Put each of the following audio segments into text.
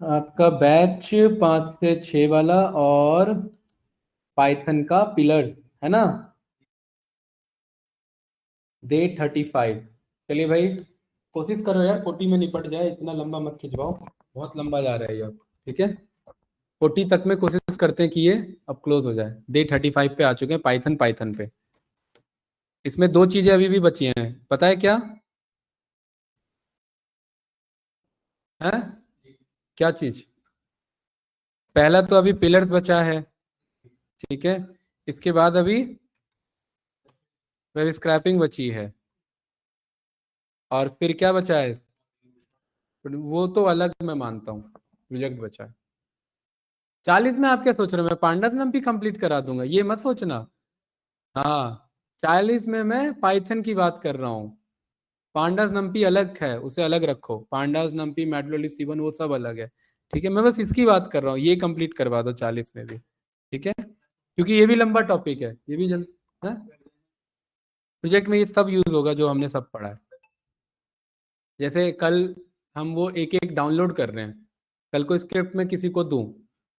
आपका बैच 5 से 6 वाला और पाइथन का पिलर्स है ना। डे 35। चलिए भाई, कोशिश करो यार 40 में निपट जाए, इतना लंबा मत खिंचवाओ, बहुत लंबा जा रहा है ये अब। ठीक है, 40 तक में कोशिश करते हैं कि ये अब क्लोज हो जाए। डे 35 पे आ चुके हैं पाइथन पाइथन पे। इसमें दो चीजें अभी भी बची हैं, पता है क्या है? क्या चीज? पहला तो अभी पिलर्स बचा है, ठीक है। इसके बाद अभी वेब स्क्रैपिंग बची है, और फिर क्या बचा है? वो तो अलग मैं मानता हूँ, प्रोजेक्ट बचा है। 40 में आप क्या सोच रहे हो मैं पांडास नंपी कंप्लीट करा दूंगा, ये मत सोचना। हाँ, 40 में मैं पाइथन की बात कर रहा हूँ। पांडास नंपी अलग है, उसे अलग रखो। पांडास नंपी मैटलोली सीवन वो सब अलग है। ठीक है, मैं बस इसकी बात कर रहा हूँ, ये कंप्लीट करवा दो 40 में भी। ठीक है, क्योंकि ये भी लंबा टॉपिक है, ये भी जल्द है। प्रोजेक्ट में ये सब यूज होगा जो हमने सब पढ़ा है। जैसे कल हम वो एक एक डाउनलोड कर रहे हैं, कल को स्क्रिप्ट में किसी को दूं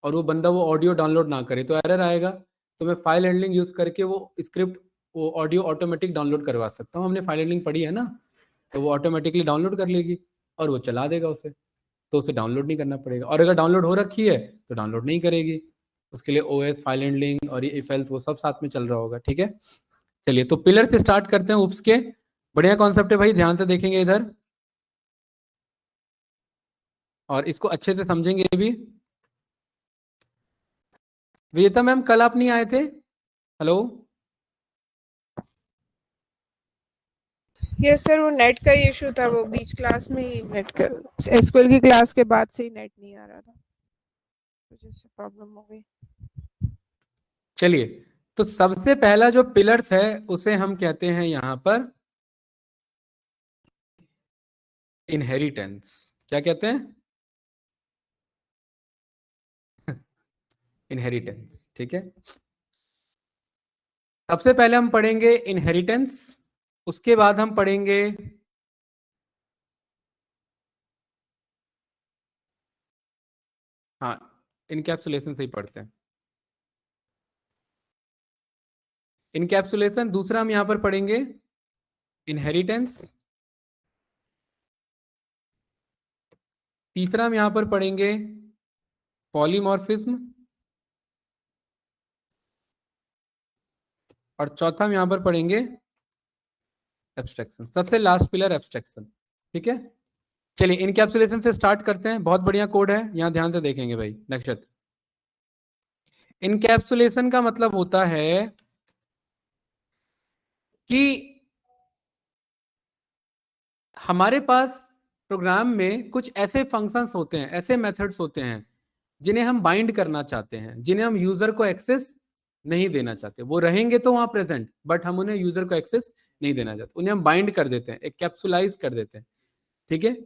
और वो बंदा वो ऑडियो डाउनलोड ना करे तो एरर आएगा। तो मैं फाइल हैंडलिंग यूज करके वो स्क्रिप्ट वो ऑडियो ऑटोमेटिक डाउनलोड करवा सकता हूँ। हमने फाइल हैंडलिंग पढ़ी है ना, तो वो ऑटोमेटिकली डाउनलोड कर लेगी और वो चला देगा उसे, तो उसे डाउनलोड नहीं करना पड़ेगा। और अगर डाउनलोड हो रखी है तो डाउनलोड नहीं करेगी, उसके लिए ओएस फाइल हैंडलिंग और ये इफ एल्स वो सब साथ में चल रहा होगा। ठीक है, चलिए तो पिलर से स्टार्ट करते हैं। उप्स के बढ़िया कॉन्सेप्ट है भाई, ध्यान से देखेंगे इधर और इसको अच्छे से समझेंगे भी। विजेता मैम कल आप नहीं आए थे, हेलो? यस सर, वो नेट का इशू था, वो बीच क्लास में ही नेट का एसक्यूएल की क्लास के बाद से ही नेट नहीं आ रहा था, वजह से प्रॉब्लम हो गई। चलिए, तो सबसे पहला जो पिलर्स है उसे हम कहते हैं यहां पर इनहेरिटेंस। क्या कहते हैं? इनहेरिटेंस। ठीक है, सबसे पहले हम पढ़ेंगे इनहेरिटेंस, उसके बाद हम पढ़ेंगे हाँ इनकैप्सुलेशन से ही पढ़ते हैं। इनकैप्सुलेशन दूसरा हम यहां पर पढ़ेंगे इनहेरिटेंस, तीसरा हम यहां पर पढ़ेंगे पॉलीमॉर्फिज्म, और चौथा हम यहां पर पढ़ेंगे एब्स्ट्रैक्शन। सबसे लास्ट पिलर एब्स्ट्रैक्शन। ठीक है, चलिए इनकैप्सुलेशन से स्टार्ट करते हैं। बहुत बढ़िया कोड है, यहां ध्यान से देखेंगे भाई। नक्षत्र, इनकैप्सुलेशन का मतलब होता है कि हमारे पास प्रोग्राम में कुछ ऐसे फंक्शंस होते हैं, ऐसे मेथड्स होते हैं जिन्हें हम बाइंड करना चाहते हैं, जिन्हें हम यूजर को एक्सेस नहीं देना चाहते। वो रहेंगे तो वहां प्रेजेंट, बट हम उन्हें यूजर को एक्सेस नहीं देना चाहते, उन्हें हम बाइंड कर देते हैं, एक कैप्सुलाइज कर देते हैं। ठीक है,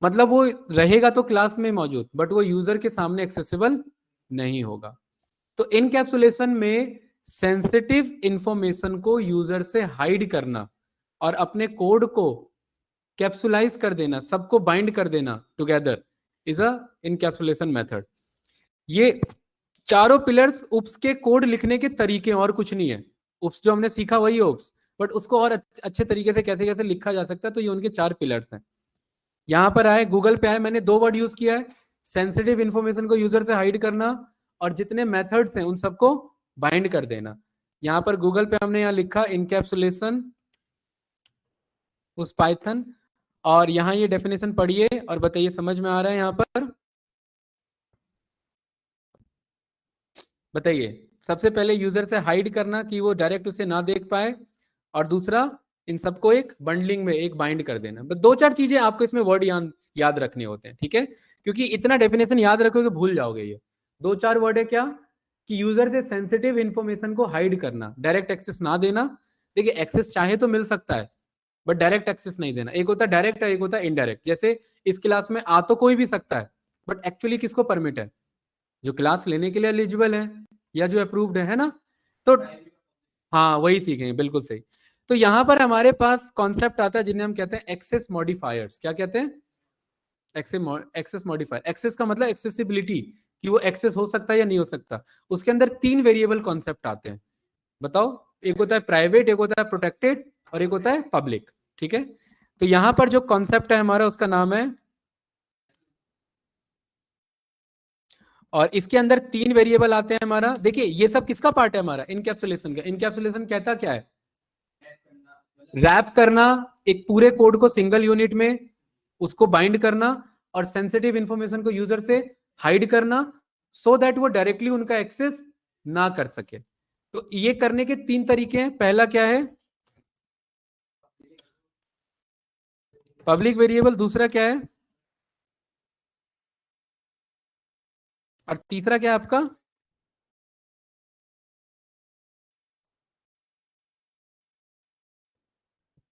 मतलब वो रहेगा तो क्लास में मौजूद, बट वो यूजर के सामने एक्सेसिबल नहीं होगा। तो इनकैप्सुलेशन में सेंसिटिव इंफॉर्मेशन को यूजर से हाइड करना और अपने कोड को कैप्सुलाइज कर देना, सबको बाइंड कर देना together, is a encapsulation method. ये चारों पिलर्स उप्स के कोड लिखने के तरीके, और कुछ नहीं है। उप्स जो हमने सीखा वही उप्स, बट उसको और अच्छे तरीके से कैसे कैसे लिखा जा सकता है, तो ये उनके 4 पिलर्स हैं। यहां पर आए, गूगल पे आए, मैंने 2 वर्ड यूज किया है, सेंसिटिव इंफॉर्मेशन को यूजर से हाइड करना और जितने मेथड्स हैं उन सबको बाइंड कर देना। यहां पर गूगल पे हमने यहां लिखा इनकैप्सुलेशन उस पाइथन, और यहां ये डेफिनेशन पढ़िए और बताइए समझ में आ रहा है? यहां पर बताइए, सबसे पहले यूजर से हाइड करना कि वो डायरेक्ट उसे ना देख पाए, और दूसरा इन सबको एक बंडलिंग में एक बाइंड कर देना। बस 2-4 चीजें आपको इसमें वर्ड याद रखने होते हैं। ठीक है, क्योंकि इतना डेफिनेशन याद रखोगे भूल जाओगे। ये 2-4 वर्ड है क्या कि यूजर से सेंसिटिव इंफॉर्मेशन को हाइड करना, डायरेक्ट एक्सेस ना देना। देखिए, एक्सेस चाहे तो मिल सकता है, बट डायरेक्ट एक्सेस नहीं देना। एक होता है डायरेक्ट और एक होता है इनडायरेक्ट। जैसे इस क्लास में आ तो कोई भी सकता है, बट एक्चुअली किसको परमिट है? जो क्लास लेने के लिए एलिजिबल है या जो अप्रूव्ड है ना। तो हाँ, वही सीखेंगे, बिल्कुल सही। तो यहां पर हमारे पास कॉन्सेप्ट आता है जिन्हें हम कहते हैं एक्सेस मॉडिफायर्स। क्या कहते हैं? Access modifier. एक्सेस का मतलब एक्सेसिबिलिटी, कि वो एक्सेस हो सकता है या नहीं हो सकता। उसके अंदर 3 वेरिएबल कॉन्सेप्ट आते हैं। बताओ, एक होता है प्राइवेट, एक होता है प्रोटेक्टेड, और एक होता है पब्लिक। ठीक है, तो यहां पर जो कॉन्सेप्ट है हमारा उसका नाम है, और इसके अंदर 3 वेरिएबल आते हैं हमारा। देखिए ये सब किसका पार्ट है हमारा? इनकैप्सुलेशन का। इनकैप्सुलेशन कहता क्या है? रैप करना एक पूरे कोड को सिंगल यूनिट में, उसको बाइंड करना और सेंसिटिव इंफॉर्मेशन को यूजर से हाइड करना, सो दैट वो डायरेक्टली उनका एक्सेस ना कर सके। तो ये करने के 3 तरीके हैं। पहला क्या है? Public variable. दूसरा क्या है? और तीसरा क्या है आपका?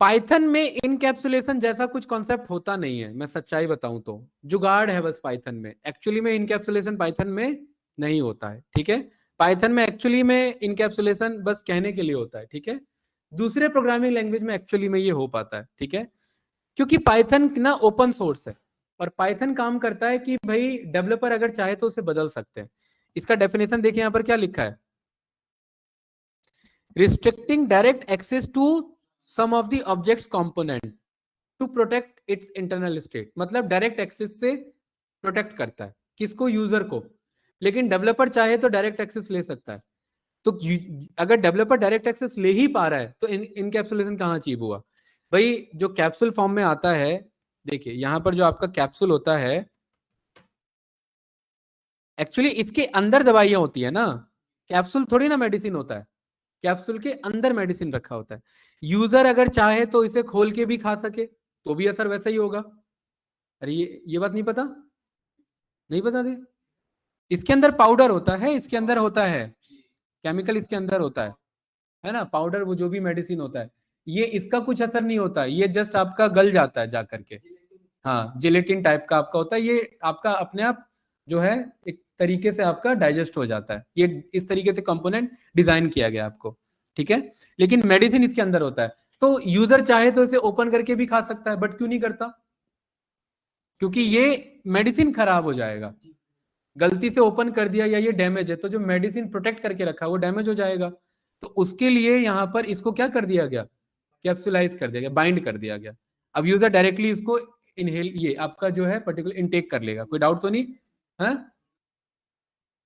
पाइथन में इनकैप्सुलेशन जैसा कुछ कॉन्सेप्ट होता नहीं है, मैं सच्चाई बताऊं तो जुगाड़ है बस पाइथन में। एक्चुअली में इनकैप्सुलेशन पाइथन में नहीं होता है। ठीक है, पाइथन में एक्चुअली में इनकैप्सुलेशन बस कहने के लिए होता है। ठीक है, दूसरे प्रोग्रामिंग लैंग्वेज में एक्चुअली में ये हो पाता है। ठीक है, क्योंकि पाइथन ना ओपन सोर्स है, और पाइथन काम करता है कि भाई डेवलपर अगर चाहे तो उसे बदल सकते हैं। इसका डेफिनेशन देखिए यहां पर क्या लिखा है, restricting direct access to some of the objects component to protect its internal state. मतलब डायरेक्ट एक्सेस से प्रोटेक्ट करता है किसको? यूजर को। लेकिन डेवलपर चाहे तो डायरेक्ट एक्सेस ले सकता है। तो अगर डेवलपर डायरेक्ट एक्सेस ले ही पा रहा है तो इनकैप्सुलेशन कहां अचीव हुआ? भाई जो कैप्सूल फॉर्म में आता है, देखिए यहां पर जो आपका कैप्सूल होता है, एक्चुअली इसके अंदर दवाइयां होती है ना, कैप्सूल थोड़ी ना मेडिसिन होता है। कैप्सूल के अंदर मेडिसिन रखा होता है। यूजर अगर चाहे तो इसे खोल के भी खा सके तो भी असर वैसा ही होगा। अरे ये बात नहीं पता? नहीं पता थी? इसके अंदर पाउडर होता है, इसके अंदर होता है केमिकल, इसके अंदर होता है ना पाउडर, वो जो भी मेडिसिन होता है, ये इसका कुछ असर नहीं होता, ये जस्ट आपका गल जाता है जा करके। हाँ, जिलेटिन टाइप का आपका होता है, ये आपका अपने आप जो है एक तरीके से आपका डाइजेस्ट हो जाता है। ये इस तरीके से कंपोनेंट डिजाइन किया गया आपको। ठीक है, लेकिन मेडिसिन इसके अंदर होता है। तो यूजर चाहे तो इसे ओपन करके भी खा सकता है, बट क्यों नहीं करता? क्योंकि ये मेडिसिन खराब हो जाएगा। गलती से ओपन कर दिया या ये डैमेज है तो जो मेडिसिन प्रोटेक्ट करके रखा है वो डैमेज हो जाएगा। तो उसके लिए यहां पर इसको क्या कर दिया गया? कैप्सुलाइज कर दिया गया, बाइंड कर दिया गया। अब यूजर डायरेक्टली इसको इनहेल, ये आपका जो है पर्टिकुलर इनटेक कर लेगा। कोई डाउट तो नहीं? है,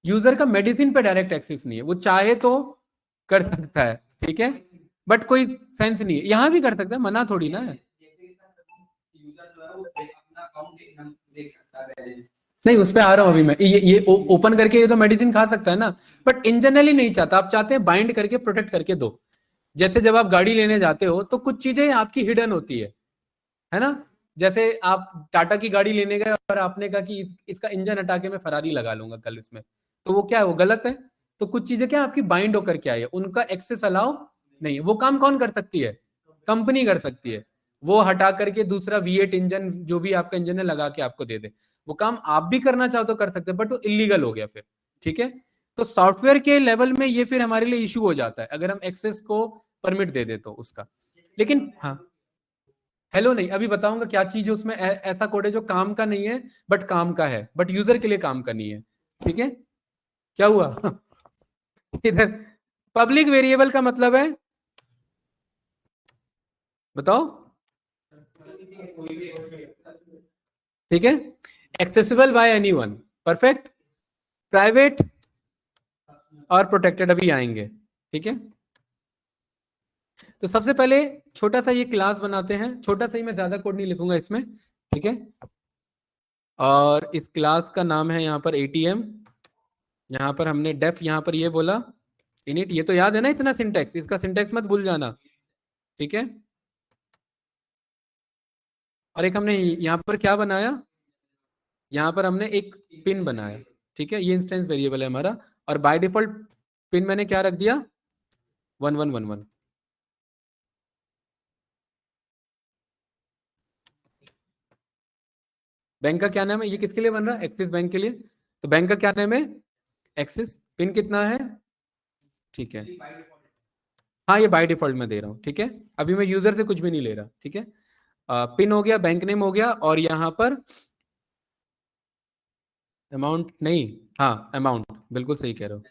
यूजर का मेडिसिन पे डायरेक्ट एक्सेस नहीं है, वो चाहे तो कर सकता है। ठीक है, बट कोई सेंस नहीं है, यहां भी कर सकता है, मना थोड़ी ना है। नहीं, उस पे आ रहा हूं अभी मैं। ये ओपन करके ये तो मेडिसिन खा सकता है ना, बट इन जनरली नहीं चाहता। आप चाहते हैं बाइंड करके प्रोटेक्ट करके दो। जैसे जब आप गाड़ी लेने जाते हो तो कुछ चीजें आपकी हिडन होती है ना? जैसे आप टाटा की गाड़ी लेने गए और आपने कहा कि इसका इंजन हटा के मैं फरारी लगा लूंगा कल इसमें, तो वो क्या है? वो गलत है। तो कुछ चीजें क्या आपकी बाइंड होकर के आई है, उनका एक्सेस अलाउ नहीं है। वो काम कौन कर सकती है? कंपनी कर सकती है। वो हटा करके दूसरा V8 इंजन जो भी आपका इंजन है लगा के आपको दे दे। वो काम आप भी करना चाहो तो कर सकते हैं, बट वो इलीगल हो गया फिर। ठीक है, तो सॉफ्टवेयर के लेवल में ये फिर हमारे लिए इशू हो जाता है अगर हम एक्सेस को परमिट दे दे तो उसका। लेकिन हाँ, हेलो नहीं, अभी बताऊंगा क्या चीज है उसमें। ऐसा कोड है जो काम का नहीं है बट काम का है, बट यूजर के लिए काम का नहीं है। ठीक है, क्या हुआ? इधर पब्लिक वेरिएबल का मतलब है, बताओ। ठीक है, accessible bye anyone, perfect, private और प्रोटेक्टेड अभी आएंगे। ठीक है, तो सबसे पहले छोटा सा ये क्लास बनाते हैं। छोटा सा ही, मैं ज्यादा कोड नहीं लिखूंगा इसमें। ठीक है, और इस क्लास का नाम है यहाँ पर ATM। यहाँ पर हमने डेफ यहाँ पर ये बोला इनिट। ये तो याद है ना इतना सिंटेक्स, इसका सिंटेक्स मत भूल जाना। ठीक है, और एक हमने यहाँ पर क्या बनाया, यहाँ पर हमने एक पिन बनाया। ठीक है, ये इंस्टेंस वेरिएबल है हमारा, और बाय डिफॉल्ट पिन मैंने क्या रख दिया? 1111। बैंक का क्या नाम है? ये किसके लिए बन रहा है? एक्सिस बैंक के लिए। तो बैंक का क्या नाम है? एक्सिस। पिन कितना है? ठीक है, हाँ ये बाय डिफॉल्ट मैं दे रहा हूँ, ठीक है। अभी मैं यूजर से कुछ भी नहीं ले रहा, ठीक है। पिन हो गया, बैंक नेम हो गया, और यहाँ पर अमाउंट नहीं, हाँ अमाउंट, बिल्कुल सही कह रहे हो।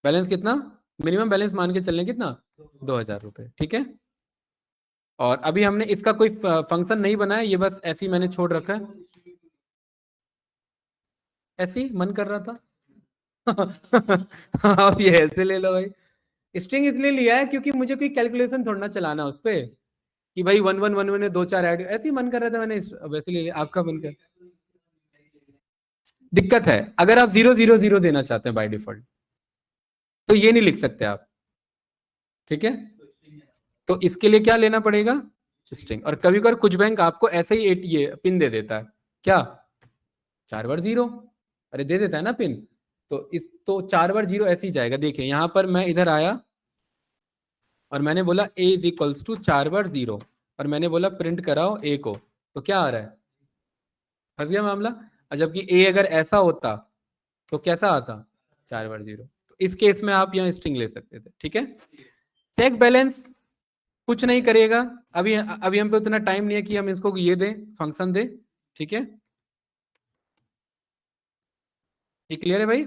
बैलेंस कितना, मिनिमम बैलेंस मान के चलने कितना, 2,000 रुपये, ठीक है। और अभी हमने इसका कोई फंक्शन नहीं बनाया, ये बस ऐसे ही मैंने छोड़ रखा है, ऐसे ही मन कर रहा था। अब ये ऐसे ले लो भाई। स्ट्रिंग इसलिए लिया है क्योंकि मुझे कोई कैलकुलेशन थोड़ा ना चलाना उस पे कि भाई 1 1 1 1 में 2 4 ऐड, ऐसे ही मन कर रहा था मैंने, वैसे ले लिया। आपका मन कर, दिक्कत है अगर आप 0 0 0 देना चाहते हैं बाय डिफॉल्ट, तो ये नहीं लिख सकते आप, ठीक है। तो इसके लिए क्या लेना पड़ेगा, स्ट्रिंग। और कभी कभार कुछ बैंक आपको ऐसे ही ये पिन दे देता है, क्या 4 बार 0, अरे दे देता है ना पिन। तो इस तो 4 बार 0 ऐसे ही जाएगा। देखिए यहाँ पर मैं इधर आया और मैंने बोला a इज इक्वल्स टू 4 बार 0, और मैंने बोला प्रिंट कराओ a को, तो क्या आ रहा है, फंस गया मामला। और जबकि a अगर ऐसा होता तो कैसा आता, 4 बार 0। तो इस केस में आप यहाँ स्ट्रिंग ले सकते थे, ठीक है। चेक बैलेंस कुछ नहीं करेगा, अभी अभी हम पे उतना टाइम नहीं है कि हम इसको ये दें, फंक्शन दें, ठीक है। ये क्लियर है भाई।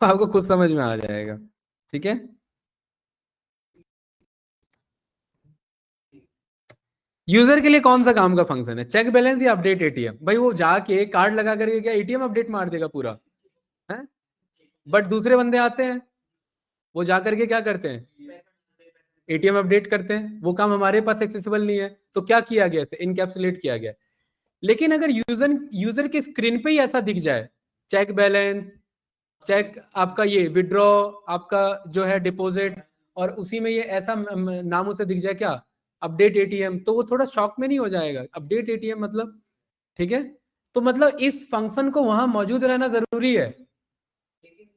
आपको खुद समझ में आ जाएगा, ठीक है। यूजर के लिए कौन सा काम का फंक्शन है, चेक बैलेंस या अपडेट एटीएम। भाई वो जाके कार्ड लगा करके क्या एटीएम अपडेट मार देगा पूरा है। बट दूसरे बंदे आते हैं, वो जा करके क्या करते हैं, एटीएम अपडेट करते हैं। वो काम हमारे पास एक्सेसिबल नहीं है, तो क्या किया गया, इनकैप्सुलेट किया गया। लेकिन अगर यूजर यूजर के स्क्रीन पे ही ऐसा दिख जाए, चेक बैलेंस, चेक आपका ये विड्रॉ, आपका जो है डिपॉजिट, और उसी में ये ऐसा नामों से दिख जाए क्या, अपडेट एटीएम, तो वो थोड़ा शॉक में नहीं हो जाएगा, अपडेट एटीएम मतलब, ठीक है। तो मतलब इस फंक्शन को वहां मौजूद रहना जरूरी है,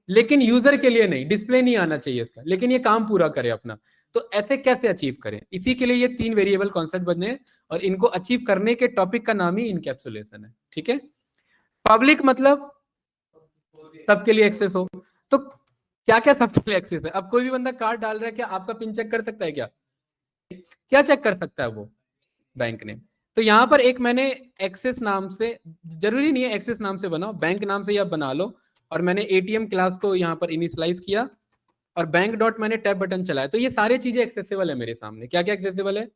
लेकिन यूजर के लिए नहीं, डिस्प्ले नहीं आना चाहिए इसका, लेकिन ये काम पूरा करे अपना। तो ऐसे कैसे अचीव करें, इसी के लिए ये 3 वेरिएबल कॉन्सेप्ट बने, और इनको अचीव करने के टॉपिक का नाम ही इनकैप्सुलेशन है, ठीक है। पब्लिक मतलब सबके लिए एक्सेस हो, तो क्या क्या सबके लिए एक्सेस है। अब कोई भी बंदा कार्ड डाल रहा है, क्या आपका पिन चेक कर सकता है, क्या क्या चेक कर सकता है वो, बैंक नेम। तो यहाँ पर एक मैंने एक्सेस नाम से, जरूरी नहीं है एक्सेस नाम से बनाओ, बैंक नाम से ही आप बना लो। और मैंने एटीएम क्लास को यहाँ पर इनिशियलाइज किया, और बैंक डॉट मैंने टैब बटन चलाया। तो ये सारी चीजें एक्सेसिबल है मेरे सामने। क्या क्या एक्सेसिबल है,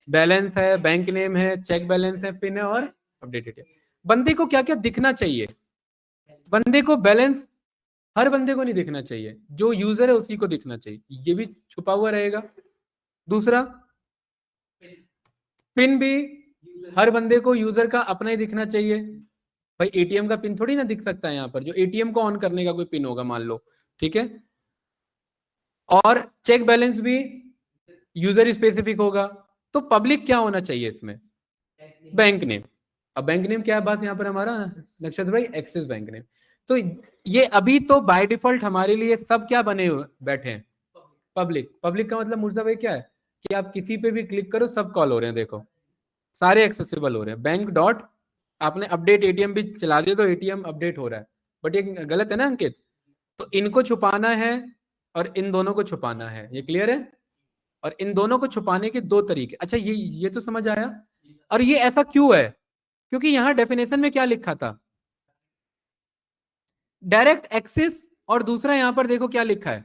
बैलेंस है, बैंक नेम है, चेक बैलेंस है, पिन है, और अपडेटेड। बंदे को क्या क्या दिखना चाहिए, बंदे को बैलेंस हर बंदे को नहीं दिखना चाहिए, जो यूजर है उसी को दिखना चाहिए, ये भी छुपा हुआ रहेगा। दूसरा, पिन भी हर बंदे को यूजर का अपना ही दिखना चाहिए। भाई एटीएम का पिन थोड़ी ना दिख सकता है यहाँ पर, जो एटीएम को ऑन करने का कोई पिन होगा मान लो, ठीक है। और चेक बैलेंस भी यूजर स्पेसिफिक होगा। तो पब्लिक क्या होना चाहिए इसमें, बैंक नेम। अब बैंक नेम क्या है बात यहाँ पर हमारा, नक्षत्र भाई, एक्सिस बैंक नेम। तो ये अभी तो बाय डिफॉल्ट हमारे लिए सब क्या बने हुए बैठे हैं, पब्लिक। पब्लिक का मतलब मुर्जा भाई क्या है, कि आप किसी पे भी क्लिक करो सब कॉल हो रहे हैं, देखो सारे एक्सेसिबल हो रहे हैं। बैंक डॉट, आपने अपडेट एटीएम भी चला दिया तो एटीएम अपडेट हो रहा है, बट ये गलत है ना अंकित। तो इनको छुपाना है और इन दोनों को छुपाना है, ये क्लियर है। और इन दोनों को छुपाने के 2 तरीके, अच्छा ये तो समझ आया। और ये ऐसा क्यों है, क्योंकि यहां डेफिनेशन में क्या लिखा था, डायरेक्ट एक्सेस, और दूसरा यहां पर देखो क्या लिखा है,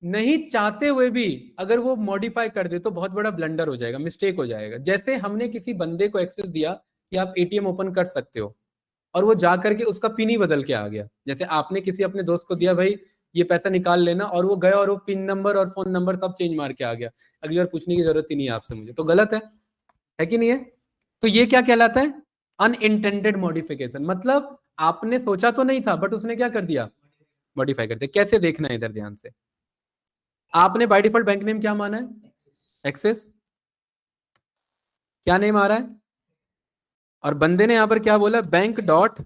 नहीं चाहते हुए भी अगर वो मॉडिफाई कर दे तो बहुत बड़ा ब्लंडर हो जाएगा, मिस्टेक हो जाएगा। जैसे हमने किसी बंदे को एक्सेस दिया कि आप एटीएम ओपन कर सकते हो, और वो जा करके उसका पिन ही बदल के आ गया। जैसे आपने किसी अपने दोस्त को दिया, भाई ये पैसा निकाल लेना, और वो गया और वो पिन नंबर और फोन नंबर सब चेंज मार के आ गया, अगली बार पूछने की जरूरत ही नहीं है आपसे मुझे, तो गलत है कि नहीं है। तो ये क्या कहलाता है, अनइंटेंडेड मॉडिफिकेशन। मतलब आपने सोचा तो नहीं था, बट उसने क्या कर दिया, मॉडिफाई कर दिया। कैसे देखना है इधर ध्यान से, आपने बाय डिफॉल्ट बैंक नेम क्या माना है, एक्सेस, क्या नेम आ रहा है, और बंदे ने यहां पर क्या बोला, bank dot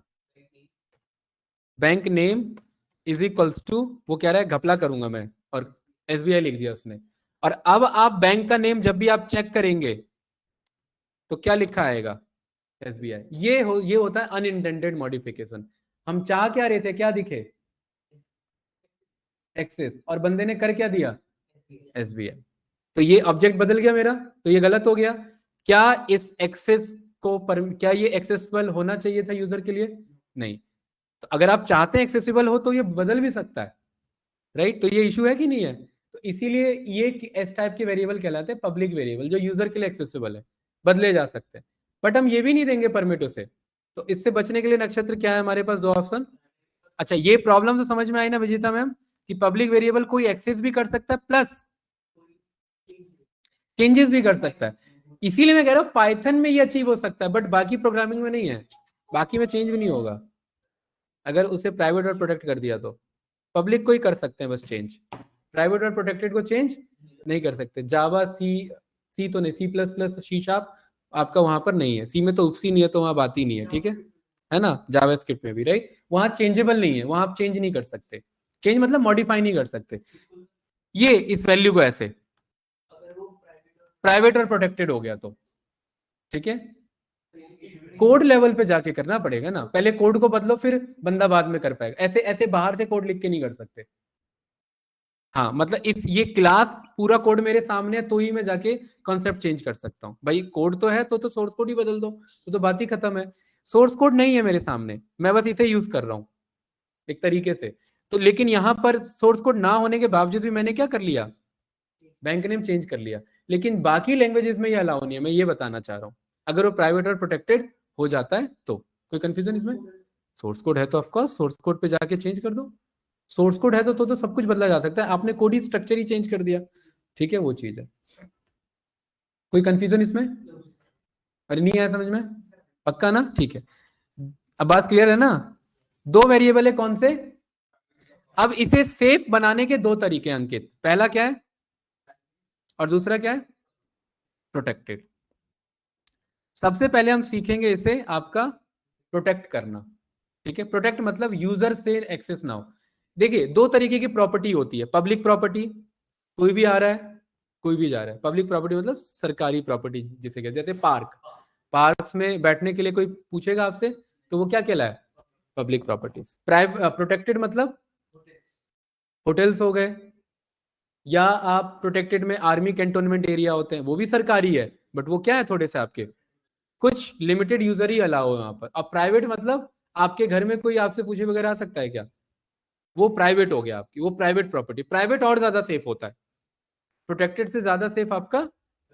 bank name is equals to, वो कह रहा है घपला करूंगा मैं, और एसबीआई लिख दिया उसने। और अब आप बैंक का नेम जब भी आप चेक करेंगे तो क्या लिखा आएगा, SBI। ये होता है अनइंटेंडेड मॉडिफिकेशन। हम चाह क्या रहे थे, क्या दिखे, एक्सेस, और बंदे ने कर क्या दिया, SBI। तो ये ऑब्जेक्ट बदल गया मेरा, तो ये गलत हो गया। क्या इस एक्सेस क्या ये एक्सेसिबल होना चाहिए था यूजर के लिए, नहीं। तो अगर आप चाहते हैं एक्सेसिबल हो तो ये बदल भी सकता है, राइट। तो ये इशू है कि नहीं है। तो इसीलिए ये इस टाइप के वेरिएबल कहलाते हैं पब्लिक वेरिएबल, जो यूजर के लिए एक्सेसिबल है, बदले जा सकते हैं। बट हम ये भी नहीं देंगे परमिट उसे। तो इससे बचने के लिए नक्षत्र क्या है हमारे पास, दो ऑप्शन। अच्छा, ये प्रॉब्लम तो समझ में आई ना विजिता मैम, कि पब्लिक वेरिएबल कोई एक्सेस भी कर सकता है प्लस चेंजेस भी कर सकता है। इसीलिए मैं कह रहा हूं पाइथन में ये अचीव हो सकता है, बट बाकी प्रोग्रामिंग में नहीं है। बाकी में चेंज भी नहीं होगा अगर उसे प्राइवेट और प्रोटेक्ट कर दिया। तो पब्लिक को ही कर सकते हैं बस चेंज, प्राइवेट और प्रोटेक्टेड को चेंज नहीं कर सकते। जावा, सी तो नहीं, C++, सी शार्प आपका वहां पर नहीं है। सी में तो उपसी नहीं है, तो वहां बात ही नहीं है, ठीक है ना। जावा स्क्रिप्ट में भी, राइट, वहां चेंजेबल नहीं है, वहां आप चेंज नहीं कर सकते। चेंज मतलब मॉडिफाई नहीं कर सकते। ये इस वैल्यू को ऐसे प्राइवेट और प्रोटेक्टेड हो गया तो ठीक है, कोड लेवल पे जाके करना पड़ेगा ना। पहले कोड को बदलो, फिर बंदा बाद में कर पाएगा। ऐसे ऐसे बाहर से कोड लिख के नहीं कर सकते। हाँ, मतलब इस ये क्लास पूरा कोड मेरे सामने है तो ही मैं जाके कॉन्सेप्ट चेंज कर सकता हूँ। भाई कोड तो है तो सोर्स कोड ही बदल दो, तो बात ही खत्म है। सोर्स कोड नहीं है मेरे सामने, मैं बस इसे यूज कर रहा हूँ एक तरीके से। तो लेकिन यहाँ पर सोर्स कोड ना होने के बावजूद भी मैंने क्या कर लिया, बैंक नेम चेंज कर लिया। लेकिन बाकी लैंग्वेजेस में ये अलाउ नहीं है, मैं ये बताना चाह रहा हूँ। अगर वो प्राइवेट और प्रोटेक्टेड हो जाता है तो कोई कंफ्यूजन इसमें। सोर्स कोड है तो ऑफकोर्स सोर्स कोड पे जाके चेंज कर दो। सोर्स कोड है तो सब कुछ बदला जा सकता है। आपने कोड ही स्ट्रक्चर ही चेंज कर दिया, ठीक है, वो चीज है। कोई कंफ्यूजन इसमें, अरे नहीं आया समझ में, पक्का ना, ठीक है। अब बात क्लियर है ना। दो वेरिएबल है कौन से। अब इसे सेफ बनाने के दो तरीके अंकित, पहला क्या है और दूसरा क्या है, प्रोटेक्टेड। सबसे पहले हम सीखेंगे इसे आपका प्रोटेक्ट करना, ठीक है। प्रोटेक्ट मतलब यूजर से एक्सेस ना हो। देखिए दो तरीके की प्रॉपर्टी होती है, पब्लिक प्रॉपर्टी, कोई भी आ रहा है कोई भी जा रहा है। पब्लिक प्रॉपर्टी मतलब सरकारी प्रॉपर्टी जिसे कहते हैं, जैसे पार्क्स में बैठने के लिए कोई पूछेगा आपसे तो वो क्या कहलाए, पब्लिक प्रॉपर्टीज। प्रोटेक्टेड मतलब होटल्स हो गए, या आप प्रोटेक्टेड में आर्मी कैंटोनमेंट एरिया होते हैं, वो भी सरकारी है, बट वो क्या है, थोड़े से आपके कुछ लिमिटेड यूजर ही अलाउ है वहां पर। अब प्राइवेट मतलब आपके घर में कोई आपसे पूछे वगैरह आ सकता है क्या, वो प्राइवेट हो गया आपकी, वो प्राइवेट प्रॉपर्टी। प्राइवेट और ज्यादा सेफ होता है, प्रोटेक्टेड से ज्यादा सेफ आपका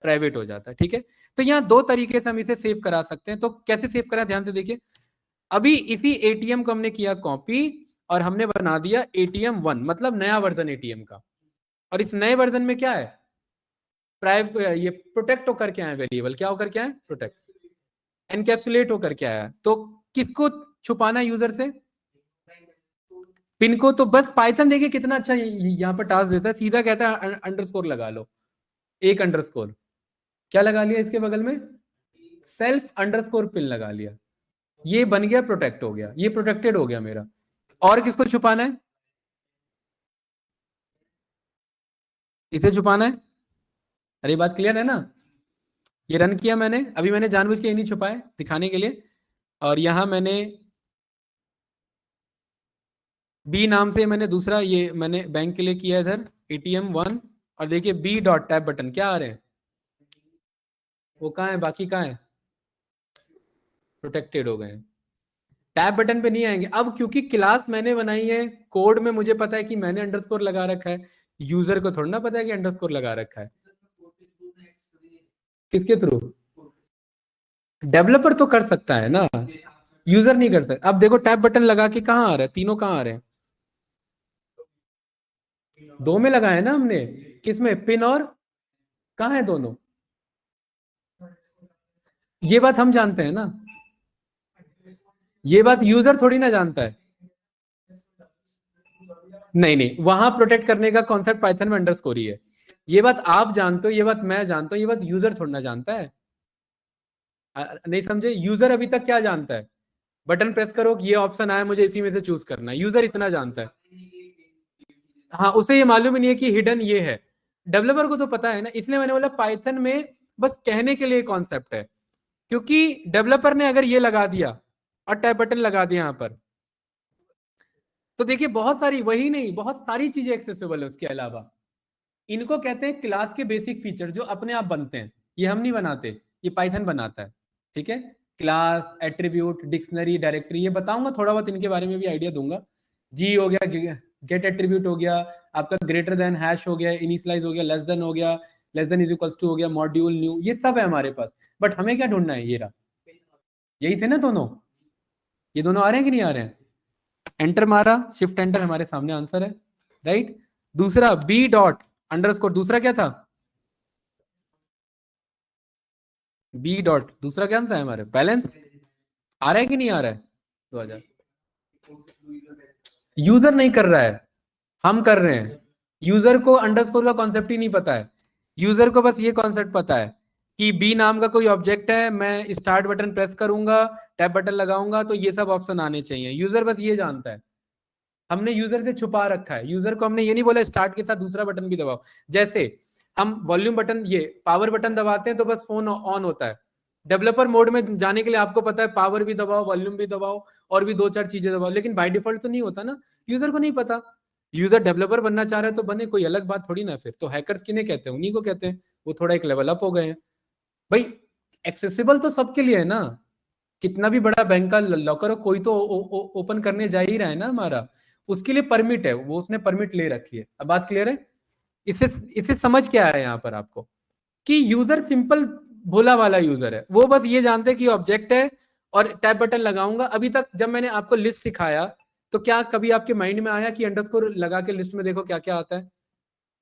प्राइवेट हो जाता है, ठीक है। तो यहाँ दो तरीके से हम इसे सेव करा सकते हैं। तो कैसे सेव करा, ध्यान से देखिए। अभी इसी एटीएम को हमने किया कॉपी और हमने बना दिया ATM1, मतलब नया वर्जन एटीएम का। और इस नए वर्जन में क्या है, ये प्रोटेक्ट होकर के आया वेरिएबल, क्या होकर के आया, प्रोटेक्ट, एनकैप्सुलेट होकर के आया। तो किसको छुपाना है यूजर से, पिन को। तो बस पाइथन देखिए कितना अच्छा यहाँ पर टास्क देता है, सीधा कहता है अंडरस्कोर लगा लो, एक अंडरस्कोर, क्या लगा लिया इसके बगल में, सेल्फ अंडरस्कोर पिन लगा लिया। ये बन गया प्रोटेक्ट हो गया, ये प्रोटेक्टेड हो गया मेरा। और किसको छुपाना है, इसे छुपाना है। अरे बात क्लियर है ना। ये रन किया मैंने, अभी मैंने जानबूझ के ये नहीं छुपाया दिखाने के लिए। और यहां मैंने बी नाम से मैंने दूसरा ये मैंने बैंक के लिए किया इधर ATM1। और देखिए बी डॉट टैप बटन क्या आ रहे हैं, वो कहाँ है, बाकी कहाँ है, प्रोटेक्टेड हो गए हैं। टैब बटन पे नहीं आएंगे अब, क्योंकि क्लास मैंने बनाई है, कोड में मुझे पता है कि मैंने अंडरस्कोर लगा रखा है। यूजर को थोड़ा ना पता है कि अंडरस्कोर लगा रखा है। किसके थ्रू, डेवलपर तो कर सकता है ना, यूजर नहीं कर सकता। अब देखो टैब बटन लगा के कहाँ आ रहा है, तीनों कहाँ आ रहे हैं, दो में लगा है ना हमने, किसमें, पिन और, कहाँ है दोनों, ये बात हम जानते हैं ना, ये बात यूजर थोड़ी ना जानता है। नहीं नहीं, वहां प्रोटेक्ट करने का कॉन्सेप्ट पाइथन में अंडरस्कोर ही है। ये बात आप जानते हो, ये बात मैं जानता हूं, ये बात यूजर थोड़ा ना जानता है। नहीं समझे, यूजर अभी तक क्या जानता है, बटन प्रेस करो ये ऑप्शन आया, मुझे इसी में से चूज करना है, यूजर इतना जानता है। हाँ, उसे ये मालूम ही नहीं है कि हिडन ये है। डेवलपर को तो पता है ना, इसलिए मैंने बोला पाइथन में बस कहने के लिए कॉन्सेप्ट है, क्योंकि डेवलपर ने अगर ये लगा दिया और टैब बटन लगा दिया यहाँ पर, तो देखिए बहुत सारी, वही नहीं बहुत सारी चीजें एक्सेसिबल है उसके अलावा। इनको कहते हैं क्लास के बेसिक फीचर जो अपने आप बनते हैं, ये हम नहीं बनाते, ये पाइथन बनाता है। ठीक है, क्लास, एट्रीब्यूट, डिक्शनरी, डायरेक्टरी, ये बताऊंगा थोड़ा बहुत, इनके बारे में भी आइडिया दूंगा। जी हो गया, गेट एट्रीब्यूट हो गया आपका, ग्रेटर देन हैश हो गया, इनिशियलाइज हो गया, लेस देन हो गया, less than is equals to हो गया, मॉड्यूल न्यू, ये सब है हमारे पास। बट हमें क्या ढूंढना है, ये रहा, यही थे ना दोनों, ये दोनों आ रहे हैं कि नहीं आ रहे हैं? एंटर मारा, शिफ्ट एंटर, हमारे सामने आंसर है, राइट। दूसरा बी डॉट अंडरस्कोर, दूसरा क्या था? बी डॉट, दूसरा क्या था हमारे? बैलेंस। आ रहा है कि नहीं आ रहा है? 2000 यूजर नहीं कर रहा है, हम कर रहे हैं। यूजर को अंडरस्कोर का कॉन्सेप्ट ही नहीं पता है। यूजर को बस ये कॉन्सेप्ट पता है कि बी नाम का कोई ऑब्जेक्ट है, मैं स्टार्ट बटन प्रेस करूंगा, टैब बटन लगाऊंगा तो ये सब ऑप्शन आने चाहिए। यूजर बस ये जानता है, हमने यूजर से छुपा रखा है। यूजर को हमने ये नहीं बोला स्टार्ट के साथ दूसरा बटन भी दबाओ। जैसे हम वॉल्यूम बटन, ये पावर बटन दबाते हैं तो बस फोन ऑन होता है। डेवलपर मोड में जाने के लिए आपको पता है पावर भी दबाओ, वॉल्यूम भी दबाओ, और भी 2-4 चीजें दबाओ, लेकिन बाय डिफॉल्ट तो नहीं होता ना, यूजर को नहीं पता। यूजर डेवलपर बनना चाह रहा है तो बने, कोई अलग बात थोड़ी ना। फिर तो हैकर्स किन्हें कहते हैं? उन्हीं को कहते हैं, वो थोड़ा एक लेवल अप हो गए हैं भाई। एक्सेसिबल तो सबके लिए है ना, कितना भी बड़ा बैंक का लॉकर हो, कोई तो ओपन करने जा ही रहा है ना हमारा, उसके लिए परमिट है, वो उसने परमिट ले रखी है। अब बात क्लियर है? इससे इससे समझ क्या है यहाँ पर आपको, कि यूजर सिंपल भोला वाला यूजर है, वो बस ये जानते हैं कि ऑब्जेक्ट है और टैब बटन लगाऊंगा। अभी तक जब मैंने आपको लिस्ट सिखाया तो क्या कभी आपके माइंड में आया कि अंडरस्कोर लगा के लिस्ट में देखो क्या क्या आता है?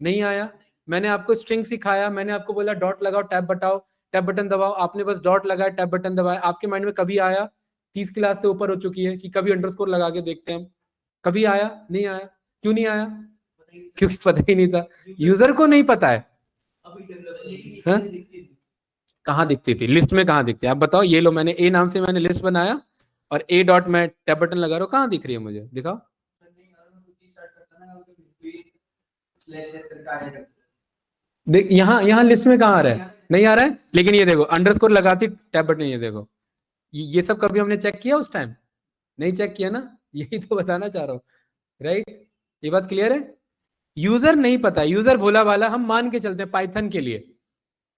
नहीं आया। मैंने आपको स्ट्रिंग सिखाया, मैंने आपको बोला डॉट लगाओ, टैब बटाओ, टैब बटन दबाओ, आपने बस डॉट लगाया, टैब बटन दबाया। आपके माइंड में कभी आया, 30 क्लास से ऊपर हो चुकी है, कि कभी अंडरस्कोर लगा के देखते हैं हम? कभी आया? नहीं आया। क्यों नहीं आया? क्योंकि पता ही नहीं था, यूजर को नहीं पता है। हाँ? कहाँ दिखती थी लिस्ट में? कहाँ दिखती है आप बताओ? ये लो, मैंने ए नाम से मैंने लिस्ट बनाया और ए डॉट में टैब बटन लगा रहा हूं, कहाँ दिख रही है मुझे? दिखाओ। देख यहाँ, यहाँ लिस्ट में कहाँ आ रहा है? नहीं आ रहा है, लेकिन ये देखो अंडरस्कोर लगाती टैब बटन, ये देखो, ये सब कभी हमने चेक किया उस टाइम? नहीं चेक किया ना, यही तो बताना चाह रहा हूँ, राइट। ये बात क्लियर है? यूजर नहीं पता, यूजर भोला वाला हम मान के चलते हैं पाइथन के लिए,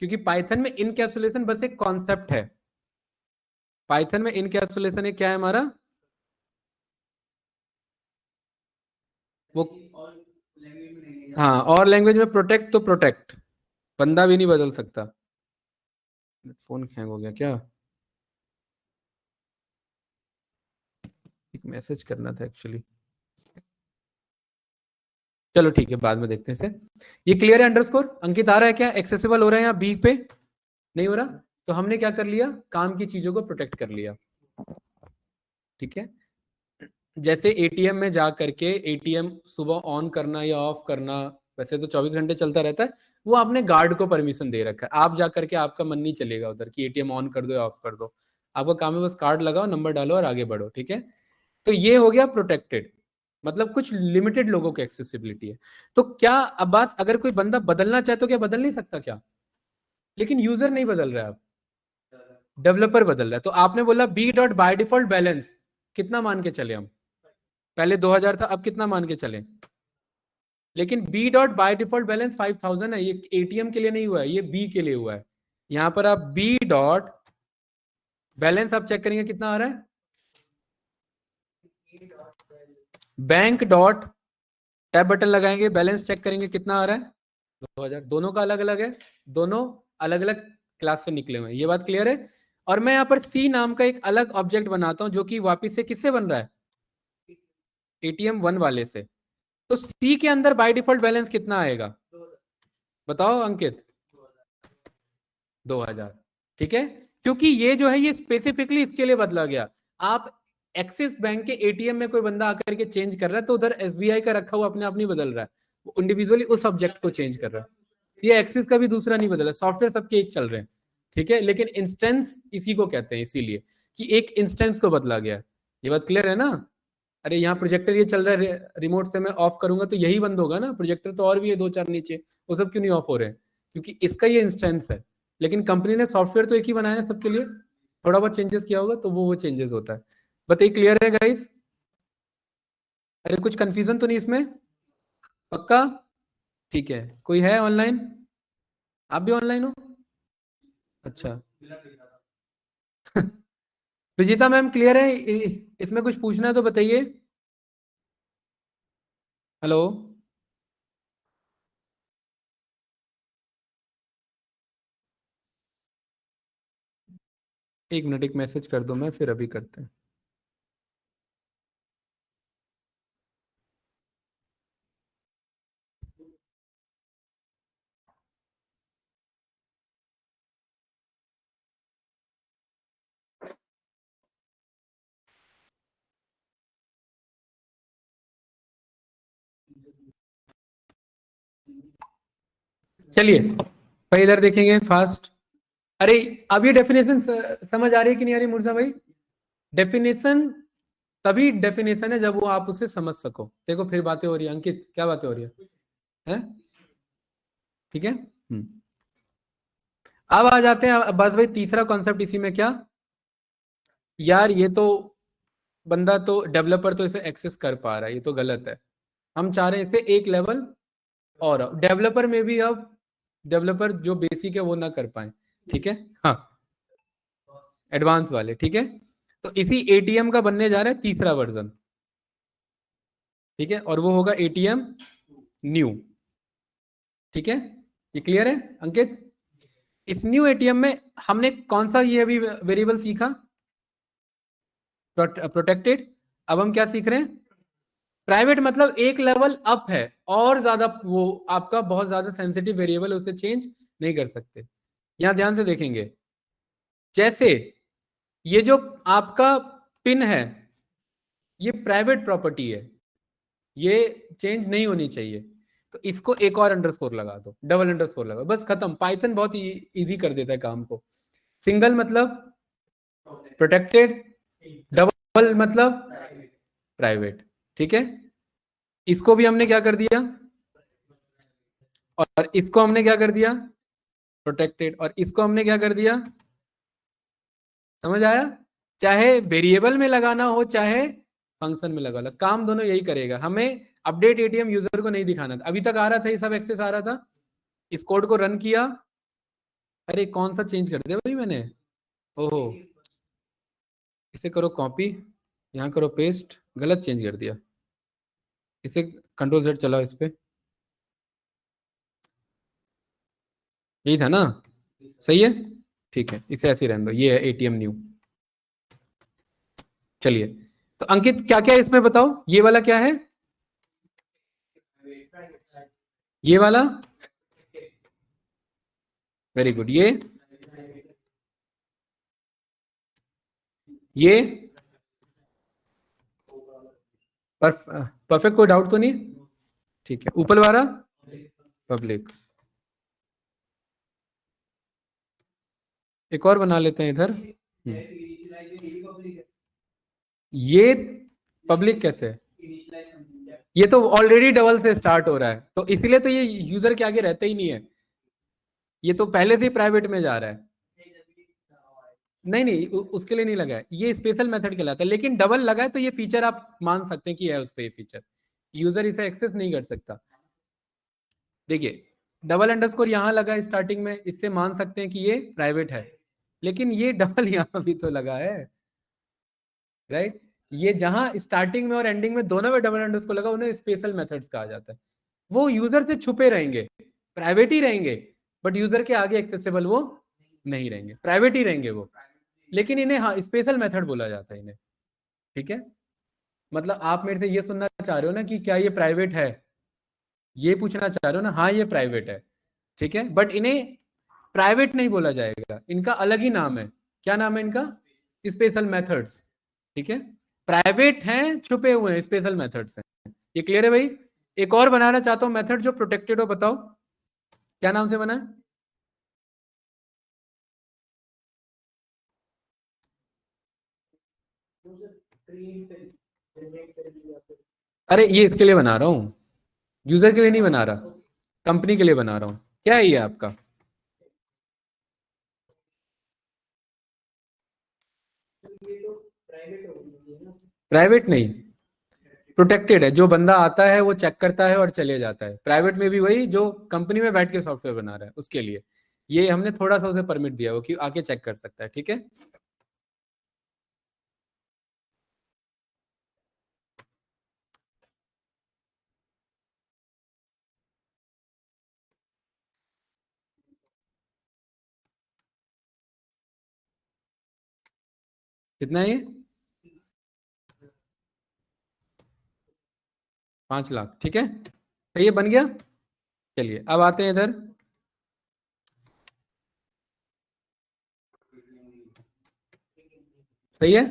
क्योंकि पाइथन में इनकैप्सुलेशन बस एक कॉन्सेप्ट है। पाइथन में इनकैप्सुलेशन एक क्या है हमारा? वो हाँ, और लैंग्वेज में प्रोटेक्ट, तो प्रोटेक्ट बंदा भी नहीं बदल सकता। फोन हैंग हो गया क्या? एक मैसेज करना था एक्चुअली, चलो ठीक है बाद में देखते हैं इसे। ये क्लियर है? अंडरस्कोर अंकित आ रहा है क्या? एक्सेसिबल हो रहा है यहाँ बी पे? नहीं हो रहा? तो हमने क्या कर लिया, काम की चीजों को प्रोटेक्ट कर लिया। ठीक है, जैसे एटीएम में जा करके एटीएम सुबह ऑन करना या ऑफ करना, वैसे तो 24 घंटे चलता रहता है, वो आपने गार्ड को परमिशन दे रखा है। आप जा करके, आपका मन नहीं चलेगा उधर कि एटीएम ऑन कर दो या ऑफ कर दो, आपका काम है बस कार्ड लगाओ, नंबर डालो और आगे बढ़ो। ठीक है, तो ये हो गया प्रोटेक्टेड, मतलब कुछ लिमिटेड लोगों की एक्सेसिबिलिटी है। तो क्या अब बात, अगर कोई बंदा बदलना चाहे तो क्या बदल नहीं सकता क्या? लेकिन यूजर नहीं बदल रहा है, अब डेवलपर बदल रहा है। तो आपने बोला B dot by default balance कितना मान के चले हम? पहले 2000 था, अब कितना मान के चले? लेकिन B dot by default balance 5000 है, ये एटीएम के लिए नहीं हुआ है, ये बी के लिए हुआ है। यहां पर आप बी डॉट बैलेंस आप चेक करेंगे कितना आ रहा है? बैंक डॉट टैब बटन लगाएंगे, बैलेंस चेक करेंगे कितना आ रहा है? 2000। दोनों का अलग अलग है, दोनों अलग अलग क्लास से निकले हुए हैं, ये बात क्लियर है। और मैं यहाँ पर सी नाम का एक अलग ऑब्जेक्ट बनाता हूं जो कि वापिस से किससे बन रहा है? ATM1 वाले से। तो सी के अंदर बाय डिफॉल्ट बैलेंस कितना आएगा बताओ अंकित? 2000। ठीक है, क्योंकि ये जो है ये स्पेसिफिकली इसके लिए बदला गया। आप एक्सिस बैंक के एटीएम में कोई बंदा आकर के चेंज कर रहा है तो उधर एसबीआई का रखा हुआ अपने आप नहीं बदल रहा है, वो इंडिविजुअली उस ऑब्जेक्ट को चेंज कर रहा है। ये एक्सिस का भी दूसरा नहीं बदला, सॉफ्टवेयर सबके एक चल रहे हैं। ठीक है, लेकिन इंस्टेंस इसी को कहते हैं, इसीलिए कि एक इंस्टेंस को बदला गया। ये बात क्लियर है ना? अरे यहाँ प्रोजेक्टर ये चल रहा है, रिमोट से मैं ऑफ करूंगा तो यही बंद होगा ना, प्रोजेक्टर तो और भी है दो चार नीचे, वो सब क्यों नहीं ऑफ हो रहे हैं? क्योंकि इसका ये इंस्टेंस है। लेकिन कंपनी ने सॉफ्टवेयर तो एक ही बनाया है सबके लिए, थोड़ा बहुत चेंजेस किया होगा तो वो चेंजेस होता है। बताइए, क्लियर है गाइस? अरे कुछ कंफ्यूजन तो नहीं इसमें? पक्का? ठीक है, कोई है ऑनलाइन? आप भी ऑनलाइन हो? अच्छा। विजिता मैम क्लियर है? इसमें कुछ पूछना है तो बताइए। हेलो। एक मिनट, एक मैसेज कर दो, मैं फिर अभी करते हैं। चलिए भाई इधर देखेंगे फास्ट। अरे अब ये डेफिनेशन समझ आ रही है कि नहीं आ रही मुर्जा भाई? डेफिनेशन तभी डेफिनेशन है जब वो आप उसे समझ सको। देखो फिर बातें हो रही है, अंकित क्या बातें हो रही है? हैं? ठीक है। अब आ जाते हैं, बस भाई तीसरा कॉन्सेप्ट इसी में क्या, यार ये तो बंदा तो डेवलपर तो इसे एक्सेस कर पा रहा है, ये तो गलत है। हम चाह रहे हैं इसे एक लेवल और डेवलपर में भी, अब डेवलपर जो बेसिक है वो ना कर पाए। ठीक है, हाँ, एडवांस वाले, ठीक है। तो इसी एटीएम का बनने जा रहा है तीसरा वर्जन। ठीक है, और वो होगा एटीएम न्यू। ठीक है, ये क्लियर है अंकित? इस न्यू एटीएम में हमने कौन सा ये अभी वेरिएबल सीखा? प्रोटेक्टेड। अब हम क्या सीख रहे हैं? प्राइवेट मतलब एक लेवल अप है, और ज्यादा वो आपका बहुत ज्यादा सेंसिटिव वेरिएबल, उसे चेंज नहीं कर सकते। यहां ध्यान से देखेंगे, जैसे ये जो आपका पिन है, ये प्राइवेट प्रॉपर्टी है, ये चेंज नहीं होनी चाहिए। तो इसको एक और अंडरस्कोर लगा दो, डबल अंडरस्कोर लगा, बस खत्म। पाइथन बहुत इजी कर देता है काम को। सिंगल मतलब प्रोटेक्टेड, डबल मतलब प्राइवेट। ठीक है, इसको भी हमने क्या कर दिया, और इसको हमने क्या कर दिया, प्रोटेक्टेड, और इसको हमने क्या कर दिया। समझ आया? चाहे वेरिएबल में लगाना हो चाहे फंक्शन में लगा लो, काम दोनों यही करेगा। हमें अपडेट एटीएम यूजर को नहीं दिखाना था, अभी तक आ रहा था, ये सब एक्सेस आ रहा था, इस कोड को रन किया। अरे कौन सा चेंज कर दिया भाई मैंने? ओहो, इसे करो कॉपी, यहाँ करो पेस्ट, गलत चेंज कर दिया। इसे कंट्रोल जेड चलाओ इस पे, यही था ना? सही है, ठीक है, इसे ऐसे ही रहने दो, ये है एटीएम न्यू। चलिए, तो अंकित क्या क्या है इसमें बताओ, ये वाला क्या है? ये वाला वेरी गुड। ये परफेक्ट, कोई डाउट तो नहीं? ठीक है, ऊपर वाला पब्लिक। एक और बना लेते हैं इधर। ये पब्लिक कैसे है? ये तो ऑलरेडी डबल से स्टार्ट हो रहा है, तो इसलिए तो ये यूजर के आगे रहता ही नहीं है, ये तो पहले से ही प्राइवेट में जा रहा है। नहीं नहीं, उसके लिए नहीं लगा है, ये स्पेशल मेथड कहलाता है। लेकिन डबल लगा है तो ये फीचर आप मान सकते हैं कि है उस पर, ये फीचर यूजर इसे एक्सेस नहीं कर सकता। देखिए, डबल अंडरस्कोर यहाँ लगा है स्टार्टिंग में, इससे मान सकते हैं कि ये प्राइवेट है। लेकिन ये डबल यहाँ भी तो लगा है, राइट? ये जहां स्टार्टिंग में और एंडिंग में दोनों में डबल अंडरस्कोर लगा, उन्हें स्पेशल मेथड्स कहा जाता है। वो यूजर से छुपे रहेंगे, प्राइवेट ही रहेंगे, बट यूजर के आगे एक्सेसिबल वो नहीं रहेंगे, प्राइवेट ही रहेंगे वो। लेकिन इन्हें हाँ स्पेशल मेथड बोला जाता है इन्हें। ठीक है, मतलब आप मेरे से ये सुनना चाह रहे हो ना कि क्या ये प्राइवेट है, ये पूछना चाह रहे हो ना? हाँ ये प्राइवेट है, ठीक है, बट इन्हें प्राइवेट नहीं बोला जाएगा, इनका अलग ही नाम है। क्या नाम है इनका? Special methods. ठीक है, प्राइवेट हैं, छुपे हुए हैं, स्पेशल मेथड्स हैं। ये क्लियर है भाई? एक और बनाना चाहता हूं मेथड जो प्रोटेक्टेड हो, बताओ क्या नाम से बना है? अरे ये इसके लिए बना रहा हूँ, यूजर के लिए नहीं बना रहा, कंपनी के लिए बना रहा हूँ। क्या है ये आपका? प्राइवेट नहीं, प्रोटेक्टेड है। जो बंदा आता है वो चेक करता है और चले जाता है। प्राइवेट में भी वही जो कंपनी में बैठ के सॉफ्टवेयर बना रहा है उसके लिए ये हमने थोड़ा सा उसे परमिट दिया वो कि आके चेक कर सकता है। ठीक है, कितना है ये? 5 लाख, ठीक है। तो ये बन गया। चलिए अब आते हैं इधर। सही है,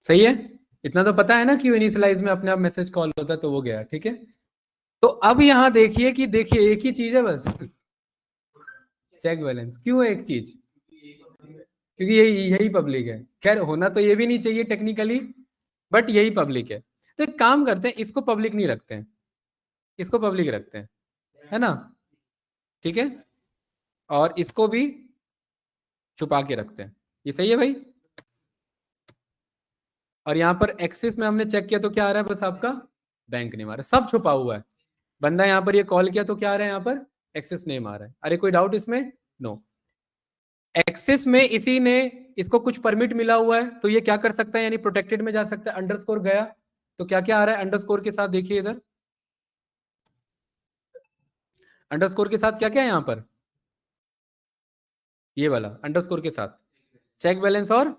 सही है। इतना तो पता है ना कि इनिशियलाइज में अपने आप मैसेज कॉल होता है तो वो गया। ठीक है, तो अब यहां देखिए कि देखिए एक ही चीज है बस, चेक बैलेंस। क्यों है एक चीज? क्योंकि यही यही पब्लिक है। खैर होना तो ये भी नहीं चाहिए टेक्निकली, बट यही पब्लिक है। तो एक काम करते हैं, इसको पब्लिक नहीं रखते हैं, इसको पब्लिक रखते हैं, है ना? ठीक है, और इसको भी छुपा के रखते हैं। ये सही है भाई? और यहाँ पर एक्सिस में हमने चेक किया तो क्या आ रहा है? बस आपका बैंक नेम आ रहा है, सब छुपा हुआ है। बंदा यहाँ पर ये कॉल किया तो क्या आ रहा है? यहाँ पर एक्सिस नेम आ रहा है। अरे कोई डाउट इसमें? नो। एक्सेस में इसी ने इसको कुछ परमिट मिला हुआ है तो ये क्या कर सकता है, यानी प्रोटेक्टेड में जा सकता है। अंडरस्कोर गया तो क्या क्या आ रहा है अंडरस्कोर के साथ? देखिए इधर, अंडरस्कोर के साथ क्या क्या है यहाँ पर? ये वाला अंडरस्कोर के साथ चेक बैलेंस, और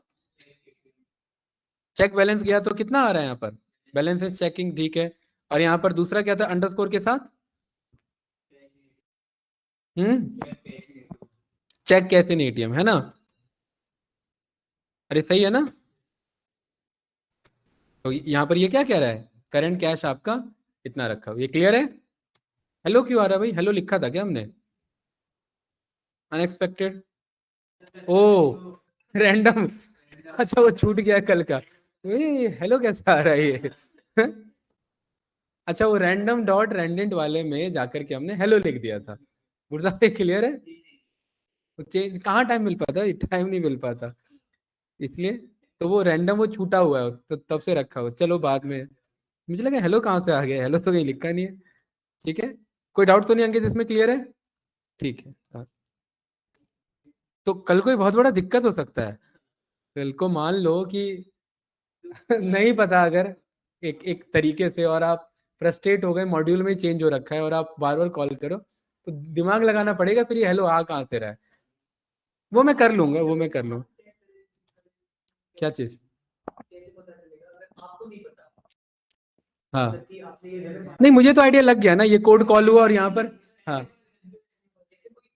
चेक बैलेंस गया तो कितना आ रहा है यहाँ पर? बैलेंस इज चेकिंग, ठीक है। और यहाँ पर दूसरा क्या था अंडरस्कोर के साथ? चेक कैश इन एटीएम, है ना? अरे सही है ना? तो यहाँ पर ये क्या कह रहा है? करंट कैश आपका इतना रखा हुआ, ये क्लियर है? हेलो क्यों आ रहा है भाई? हेलो लिखा था क्या हमने? अनएक्सपेक्टेड, ओ रैंडम, अच्छा वो छूट गया कल का। हेलो कैसे आ रहा है ये? अच्छा वो रैंडम डॉट रैंडेंट वाले में जाकर के हमने हेलो लिख दिया था। गुरसा क्लियर है? तो चेंज कहाँ टाइम मिल पाता, टाइम नहीं मिल पाता इसलिए। तो वो रैंडम वो छूटा हुआ है तो तब से रखा हुआ। चलो बाद में मुझे लगा हेलो कहाँ से आ गया, हेलो तो कहीं लिखा नहीं है। ठीक है, कोई डाउट तो नहीं अंकित इसमें? क्लियर है? ठीक है, हाँ। तो कल कोई बहुत बड़ा दिक्कत हो सकता है। कल को मान लो कि नहीं पता अगर एक एक तरीके से, और आप फ्रस्ट्रेट हो गए, मॉड्यूल में चेंज हो रखा है और आप बार बार कॉल करो तो दिमाग लगाना पड़ेगा फिर ये हेलो आ कहाँ से रहा है। वो मैं कर लूंगा, वो मैं कर लूंगा। क्या चीज? हाँ नहीं, मुझे तो आइडिया लग गया ना, ये कोड कॉल हुआ और यहाँ पर। हाँ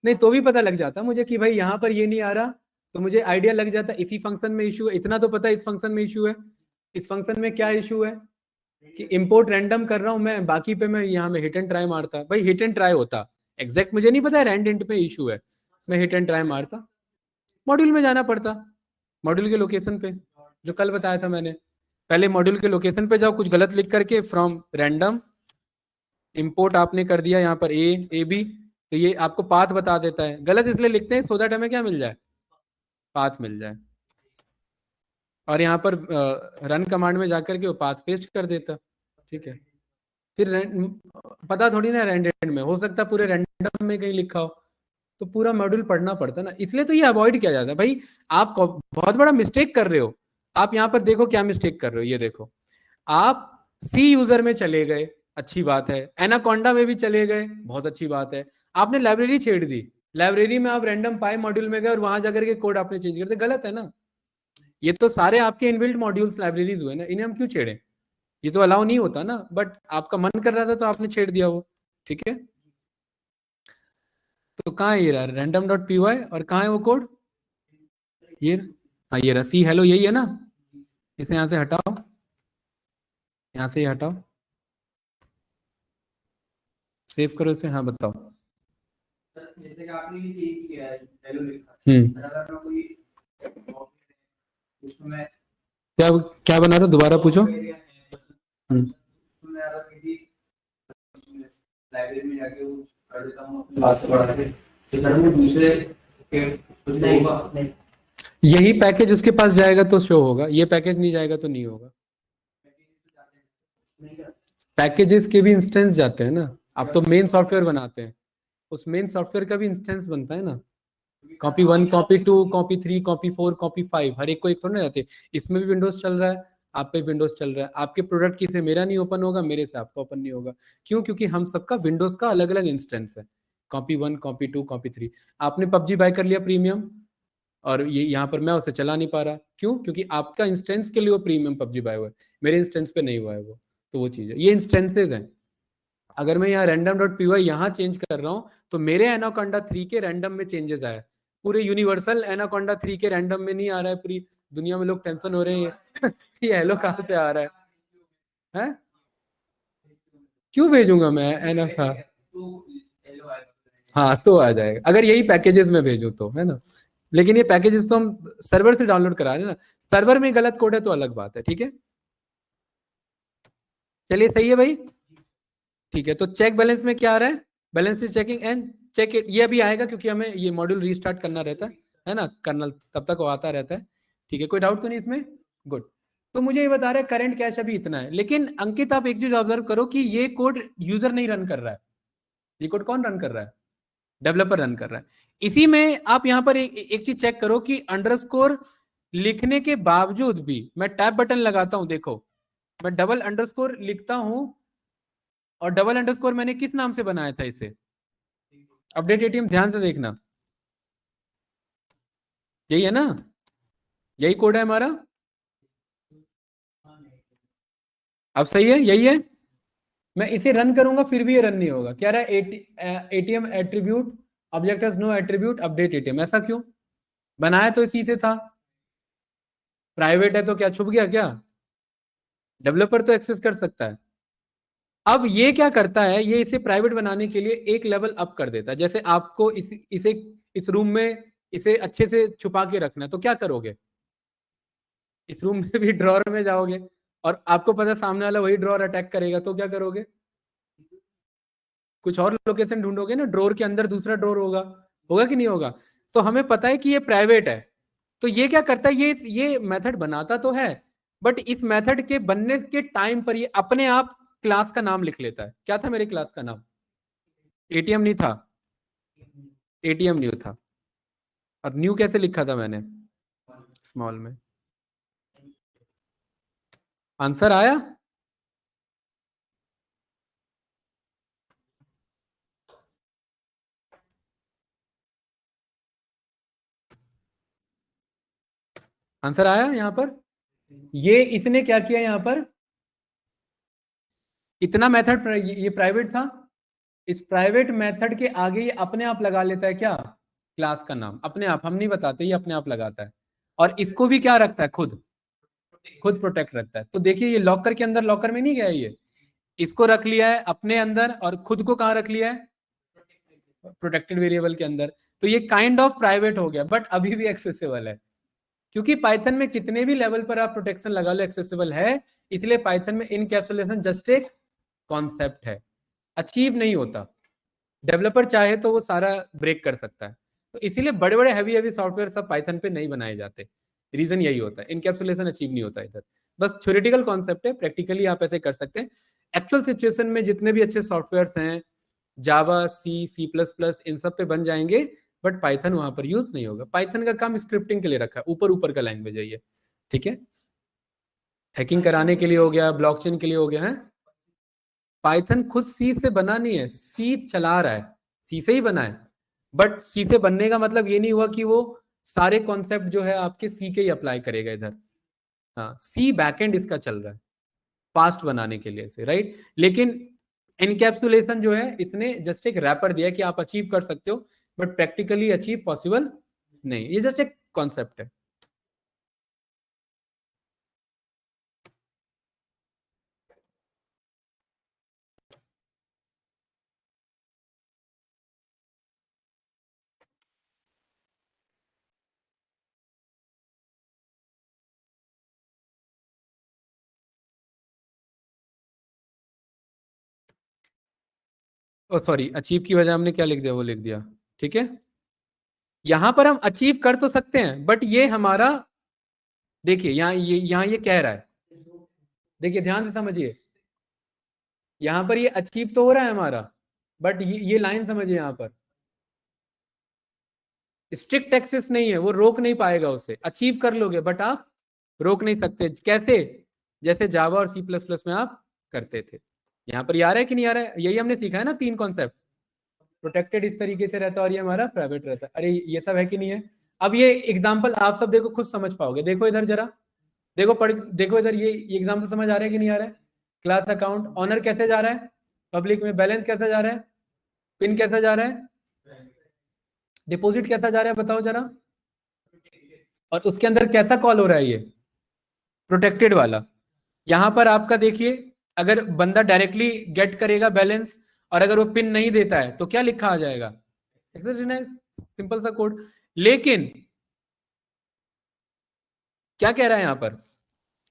नहीं, तो भी पता लग जाता मुझे कि भाई यहाँ पर ये नहीं आ रहा, तो मुझे आइडिया लग जाता इसी फंक्शन में इशू है। इतना तो पता है इस फंक्शन में इशू है। इस फंक्शन में क्या इशू है कि इंपोर्ट रैंडम कर रहा हूं मैं, बाकी पे मैं यहाँ में हिट एंड ट्राई मारता। भाई हिट एंड ट्राई होता, एग्जैक्ट मुझे नहीं पता रैंडेंट पे इशू है, मैं हिट एंड ट्राई मारता, मॉड्यूल में जाना पड़ता, मॉड्यूल के लोकेशन पे जो कल बताया था मैंने। पहले मॉड्यूल के लोकेशन पे जाओ, कुछ गलत लिख करके फ्रॉम रैंडम इंपोर्ट आपने कर दिया यहाँ पर ए बी, तो ये आपको पाथ बता देता है। गलत इसलिए लिखते हैं सो दैट हमें क्या मिल जाए? पाथ मिल जाए। और यहाँ पर रन कमांड में जाकर के वो पाथ पेस्ट कर देता। ठीक है, फिर पता थोड़ी ना रैंडम में हो सकता, पूरे रैंडम में कहीं लिखा हो, तो पूरा मॉड्यूल पढ़ना पड़ता ना, इसलिए तो ये अवॉइड किया जाता है। भाई आप बहुत बड़ा मिस्टेक कर रहे हो। आप यहाँ पर देखो क्या मिस्टेक कर रहे हो, ये देखो। आप सी यूजर में चले गए, अच्छी बात है। एनाकोंडा में भी चले गए, बहुत अच्छी बात है। आपने लाइब्रेरी छेड़ दी, लाइब्रेरी में आप रैंडम पाई मॉड्यूल में गए और वहां जाकर के कोड आपने चेंज कर दिया, गलत है ना? ये तो सारे आपके इनबिल्ट मॉड्यूल्स लाइब्रेरीज हुए ना, इन्हें हम क्यों छेड़े? ये तो अलाउ नहीं होता ना, बट आपका मन कर रहा था तो आपने छेड़ दिया वो। ठीक है, तो कहाँ है ये रहा रैंडम डॉट पी वाई, और कहाँ है वो कोड? ये, हाँ ये रहा सी हेलो, यही है ना? इसे यहाँ से हटाओ, यहाँ से ही हटाओ, सेव करो इसे। हाँ बताओ, जैसे कि आपने ये चेंज किया है हेलो लिखा, अगर मैं कोई उसमें क्या क्या बना रहे हो, दोबारा पूछो। मैं अगर किसी लाइब्रेरी में जाके वो कर देता हूँ बात पढ़ा के, तो सर वो दूसरे के कुछ होगा, यही पैकेज उसके पास जाएगा तो शो होगा, ये पैकेज नहीं जाएगा तो नहीं होगा। पैकेजेस के भी इंस्टेंस जाते हैं ना, आप तो मेन सॉफ्टवेयर बनाते हैं, उस मेन सॉफ्टवेयर का भी इंस्टेंस बनता है ना। Copy 1 copy 2 copy 3 copy 4 copy 5 हर एक को एक थोड़ा ना जाते, इसमें भी विंडोज चल रहा है, आप पे विंडोज चल रहा है, आपके प्रोडक्ट की से मेरा नहीं ओपन होगा, मेरे से आपका ओपन नहीं होगा। क्यों? क्योंकि हम सबका विंडोज का अलग अलग इंस्टेंस है, कॉपी 1 कॉपी 2 कॉपी 3। आपने पबजी बाय कर लिया प्रीमियम, और ये यहाँ पर मैं उसे चला नहीं पा रहा, क्यों? क्योंकि आपका इंस्टेंस के लिए वो प्रीमियम पबजी बाय हुआ है, मेरे इंस्टेंस पे नहीं हुआ है वो। तो वो चीज है, ये इंस्टेंसेज हैं। अगर मैं यहाँ random.py यहाँ चेंज कर रहा हूँ तो मेरे एनाकोंडा 3 के रैंडम में चेंजेस आए, पूरे यूनिवर्सल एनाकोंडा 3 के रैंडम में नहीं आ रहा है। पूरी दुनिया में लोग टेंशन हो रहे हैं ये हेलो कहाँ से आ रहा है? क्यों भेजूंगा मैं एना का? हाँ तो आ जाएगा अगर यही पैकेजेस में भेजूं तो, है ना। लेकिन ये पैकेजेस तो हम सर्वर से डाउनलोड करा रहे हैं ना, सर्वर में गलत कोड है तो अलग बात है, ठीक है। चलिए सही है भाई, ठीक है। तो चेक बैलेंस में क्या आ रहा है? Balance is checking and check it, ये अभी आएगा क्योंकि हमें ये मॉड्यूल रीस्टार्ट करना रहता है ना, कर्नल तब तक वो आता रहता है, ठीक है। कोई डाउट तो नहीं इसमें? गुड। तो मुझे ये बता रहा है करंट कैश अभी इतना है, लेकिन अंकित आप एक चीज ऑब्जर्व करो कि ये कोड यूजर नहीं रन कर रहा है, ये कोड कौन रन कर रहा है? डेवलपर रन कर रहा है। इसी में आप यहां पर एक चीज चेक करो कि अंडरस्कोर लिखने के बावजूद भी, मैं टैब बटन लगाता हूं, देखो मैं डबल अंडरस्कोर लिखता हूं, और डबल अंडरस्कोर मैंने किस नाम से बनाया था इसे? अपडेट एटीएम, ध्यान से देखना, यही है ना, यही कोड है हमारा। अब सही है, यही है। मैं इसे रन करूंगा फिर भी ये रन नहीं होगा, क्या रहा है? ATM attribute object has no attribute update ATM, ऐसा क्यों? बनाया तो इसी से था, प्राइवेट है तो क्या छुप गया क्या? डेवलपर तो एक्सेस कर सकता है। अब ये क्या करता है, ये इसे प्राइवेट बनाने के लिए एक लेवल अप कर देता है। जैसे आपको इसे इस रूम में इसे अच्छे से छुपा के रखना है तो क्या करोगे? इस रूम में भी ड्रॉर में जाओगे, और आपको पता है सामने वाला वही ड्रॉर अटैक करेगा, तो क्या करोगे? कुछ और लोकेशन ढूंढोगे ना, ड्रॉर के अंदर दूसरा ड्रॉर होगा, होगा कि नहीं होगा? तो हमें पता है कि ये प्राइवेट है, तो ये क्या करता है, ये मेथड बनाता तो है, बट इस मेथड के बनने के टाइम पर ये अपने आप क्लास का नाम लिख लेता है। क्या था मेरे क्लास का नाम? एटीएम नहीं था, एटीएम न्यू था। और न्यू कैसे लिखा था मैंने? स्मॉल में। आंसर आया? आंसर आया यहां पर? ये इसने क्या किया यहां पर, इतना मेथड ये प्राइवेट था, इस प्राइवेट मेथड के आगे ये अपने आप लगा लेता है क्या? क्लास का नाम अपने आप, हम नहीं बताते, ये अपने आप लगाता है। और इसको भी क्या रखता है? खुद खुद प्रोटेक्ट रखता है। तो देखिए ये लॉकर के अंदर, लॉकर में नहीं गया ये, इसको रख लिया है अपने अंदर, और खुद को कहां रख लिया है? प्रोटेक्टेड वेरिएबल के अंदर। तो ये काइंड ऑफ प्राइवेट हो गया, बट अभी भी एक्सेसिबल है, क्योंकि पाइथन में कितने भी लेवल पर आप प्रोटेक्शन लगा लो एक्सेसिबल है। इसलिए पाइथन में इनकैप्सुलेशन जस्ट एक कॉन्सेप्ट है, अचीव नहीं होता। डेवलपर चाहे तो वो सारा ब्रेक कर सकता है, तो इसीलिए बड़े बड़े हैवी हैवी सॉफ्टवेयर सब पाइथन पे नहीं बनाए जाते। रीजन यही होता है, इनकैप्सुलेशन अचीव नहीं होता इधर। बस थ्योरेटिकल कॉन्सेप्ट है, प्रैक्टिकली आप ऐसे कर सकते हैं। एक्चुअल सिचुएशन में जितने भी अच्छे सॉफ्टवेयर हैं, जावा, सी प्लस प्लस, इन सब पे बन जाएंगे, बट पाइथन वहां पर यूज नहीं होगा। पाइथन का काम स्क्रिप्टिंग के लिए रखा है, ऊपर ऊपर का लैंग्वेज है ये, ठीक है। हैकिंग कराने के लिए हो गया, ब्लॉकचेन के लिए हो गया है। पाइथन खुद सी से बना नहीं है, सी चला रहा है, सी से ही बना है। बट सी से बनने का मतलब ये नहीं हुआ कि वो सारे कॉन्सेप्ट जो है आपके सी के ही अप्लाई करेगा इधर। हाँ, सी बैकएंड इसका चल रहा है फास्ट बनाने के लिए से, राइट। लेकिन इनकैप्सुलेशन जो है, इसने जस्ट एक रैपर दिया कि आप अचीव कर सकते हो, बट प्रैक्टिकली अचीव पॉसिबल नहीं, ये जस्ट एक कॉन्सेप्ट है। सॉरी, अचीव की वजह हमने क्या लिख दिया, वो लिख दिया, ठीक है। यहां पर हम अचीव कर तो सकते हैं, बट ये हमारा, देखिए यहाँ ये कह रहा है, देखिए ध्यान से समझिए, यहां पर ये अचीव तो हो रहा है हमारा, बट ये लाइन समझिए, यहां पर स्ट्रिक्ट एक्सेस नहीं है, वो रोक नहीं पाएगा उसे, अचीव कर लोगे बट आप रोक नहीं सकते। कैसे? जैसे जावा और सी प्लस प्लस में आप करते थे। यहां पर ये आ रहा है कि नहीं आ रहा है? यही हमने सीखा है ना, 3 कॉन्सेप्ट। प्रोटेक्टेड इस तरीके से रहता है और ये हमारा प्राइवेट रहता है। अरे ये सब है कि नहीं है? अब ये एग्जाम्पल आप सब देखो, खुद समझ पाओगे। देखो इधर जरा, देखो पढ़, देखो इधर, ये एग्जाम्पल समझ आ रहा है कि नहीं आ रहा है? क्लास अकाउंट ऑनर कैसे जा रहा है, पब्लिक में बैलेंस कैसे जा रहा है, पिन कैसे जा रहा है, डिपॉजिट कैसा जा रहा है, बताओ जरा। और उसके अंदर कैसा कॉल हो रहा है, ये प्रोटेक्टेड वाला। यहां पर आपका देखिए, अगर बंदा डायरेक्टली गेट करेगा बैलेंस, और अगर वो पिन नहीं देता है तो क्या लिखा आ जाएगा, सिंपल सा कोड। लेकिन क्या कह रहा है यहां पर,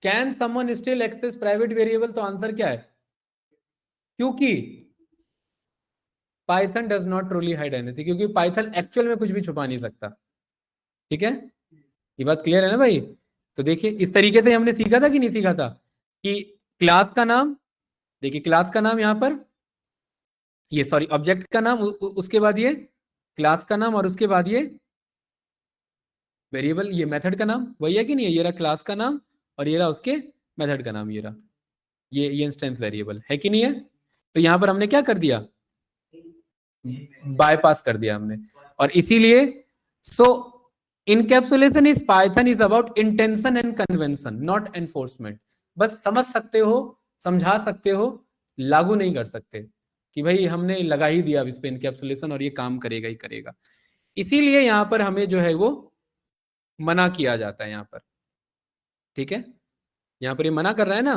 can someone still access private variable? तो आंसर क्या है, क्योंकि Python does not truly hide anything, क्योंकि पाइथन एक्चुअल में कुछ भी छुपा नहीं सकता। ठीक है, ये बात क्लियर है ना भाई? तो देखिए इस तरीके से हमने सीखा था कि नहीं सीखा था, कि क्लास का नाम, देखिए क्लास का नाम यहां पर, ये सॉरी ऑब्जेक्ट का नाम, उसके बाद ये क्लास का नाम, और उसके बाद ये वेरिएबल, ये मेथड का नाम, वही है कि नहीं है? ये रहा क्लास का नाम, और ये रहा उसके मेथड का नाम, ये रहा, ये इंस्टेंस वेरिएबल है कि नहीं है? तो यहां पर हमने क्या कर दिया, बायपास कर दिया हमने। और इसीलिए so encapsulation is Python is about intention and convention, not enforcement. बस समझ सकते हो, समझा सकते हो, लागू नहीं कर सकते कि भाई हमने लगा ही दिया इस पे इनकैप्सुलेशन और ये काम करेगा ही करेगा। इसीलिए यहां पर हमें जो है वो मना किया जाता है यहां पर। ठीक है, यहां पर ये मना कर रहा है ना,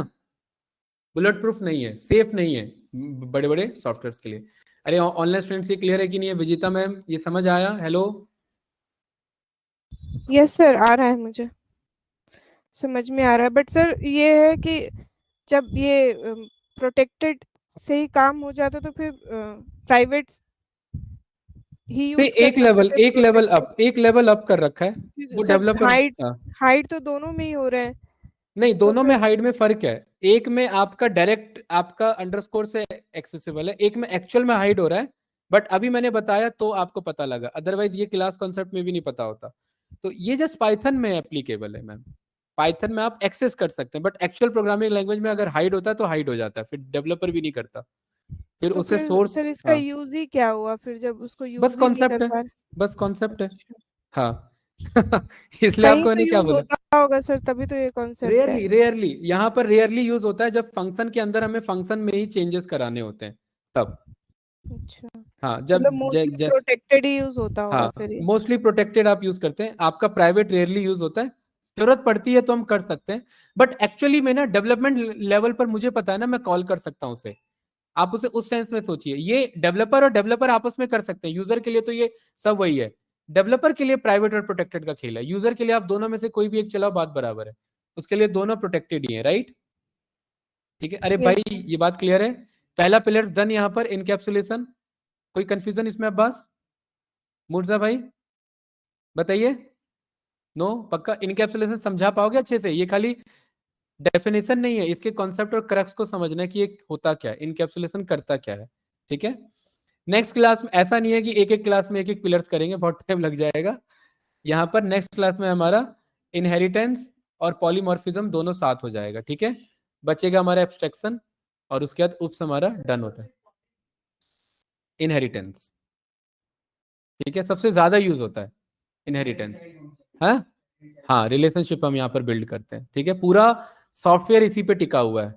बुलेट प्रूफ नहीं है, सेफ नहीं है बड़े बड़े सॉफ्टवेयर के लिए। अरे ऑनलाइन स्टूडेंट्स ये क्लियर है कि नहीं है? विजिता मैम ये समझ आया? हेलो, यस सर, आ रहा है, मुझे समझ में आ रहा है। बट सर ये है कि जब ये प्रोटेक्टेड से ही काम हो जाता तो फिर प्राइवेट ही तो यूज एक करना लेवल, पड़ता, एक लेवल प्रोटेक्टेड। अप, एक लेवल अप कर रखा है वो सर डेवलपर। हाइड, हाँ, हाइड तो दोनों में ही हो रहा है। नहीं तो दोनों में फिर हाइड में फर्क है। एक में आपका डायरेक्ट आपका अंडरस्कोर से एक्सेसिबल है, एक में एक्चुअल में हाइड हो रहा है। बट अभी मैंने बताया तो आपको पता लगा, अदरवाइज ये क्लास कॉन्सेप्ट में भी नहीं पता होता। तो ये जस्ट पाइथन में एप्लीकेबल है मैम। पाइथन में आप एक्सेस कर सकते हैं, बट एक्चुअल प्रोग्रामिंग लैंग्वेज में अगर हाइड होता है तो हाइड हो जाता है, फिर डेवलपर भी नहीं करता, फिर तो उसे फिर सोर्स। सर इसका हाँ, यूज ही क्या हुआ फिर, जब उसको बस यूज ही नहीं कर कॉन्सेप्ट है, पा रहे? बस कॉन्सेप्ट है। अच्छा, हाँ इसलिए कहीं आपको तो मैंने क्या यूज बोला, होता होगा सर, तभी तो ये कॉन्सेप्ट है। रेयरली, रेयरली यहाँ पर रेयरली यूज होता है, जब फंक्शन के अंदर हमें फंक्शन में ही चेंजेस कराने होते हैं तब। अच्छा, हाँ, मतलब जब मोस्टली जैस प्रोटेक्टेड ही यूज होता होगा हाँ, फिर ये। मोस्टली प्रोटेक्टेड आप यूज करते हैं, आपका प्राइवेट रेयरली यूज होता है। जरूरत पड़ती है तो हम कर सकते हैं, बट एक्चुअली में ना डेवलपमेंट लेवल पर मुझे पता है ना, मैं कॉल कर सकता हूँ उसे। आप उसे उस सेंस में सोचिए, ये डेवलपर और डेवलपर आपस में कर सकते हैं, यूजर के लिए तो ये सब वही है। डेवलपर के लिए प्राइवेट और प्रोटेक्टेड का खेल है, यूजर के लिए आप दोनों में से कोई भी एक चलाओ, बात बराबर है। उसके लिए दोनों प्रोटेक्टेड ही है, राइट? ठीक है, अरे भाई यस सर। ये बात क्लियर है। पहला पिलर डन यहां पर, इनकैप्सुलेशन। कोई कंफ्यूजन इसमें अब्बास, मुर्जा भाई बताइए? नो, पक्का इनकैप्सुलेशन समझा पाओगे अच्छे से? ये खाली डेफिनेशन नहीं है, इसके कॉन्सेप्ट और क्रक्स को समझना है कि ये होता क्या है, इनकैप्सुलेशन करता क्या है। ठीक है, नेक्स्ट क्लास में ऐसा नहीं है कि एक एक क्लास में एक एक पिलर्स करेंगे, बहुत टाइम लग जाएगा। यहाँ पर नेक्स्ट क्लास में हमारा इनहेरिटेंस और पॉलीमॉर्फिज्म दोनों साथ हो जाएगा। ठीक है, बचेगा हमारा एब्स्ट्रैक्शन, और उसके बाद उप्स हमारा डन होता है। इनहेरिटेंस, ठीक है, सबसे ज्यादा यूज होता है इनहेरिटेंस। हाँ, हाँ रिलेशनशिप हम यहाँ पर बिल्ड करते हैं। ठीक है, पूरा सॉफ्टवेयर इसी पे टिका हुआ है,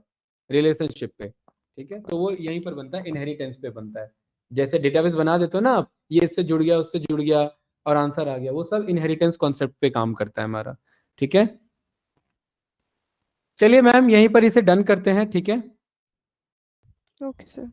रिलेशनशिप पे। ठीक है, तो वो यहीं पर बनता है, इनहेरिटेंस पे बनता है। जैसे डेटाबेस बना देते हो ना आप, ये इससे जुड़ गया उससे जुड़ गया और आंसर आ गया, वो सब इनहेरिटेंस कॉन्सेप्ट पे काम करता है हमारा। ठीक है, चलिए मैम यहीं पर इसे डन करते हैं। ठीक है, ओके सर।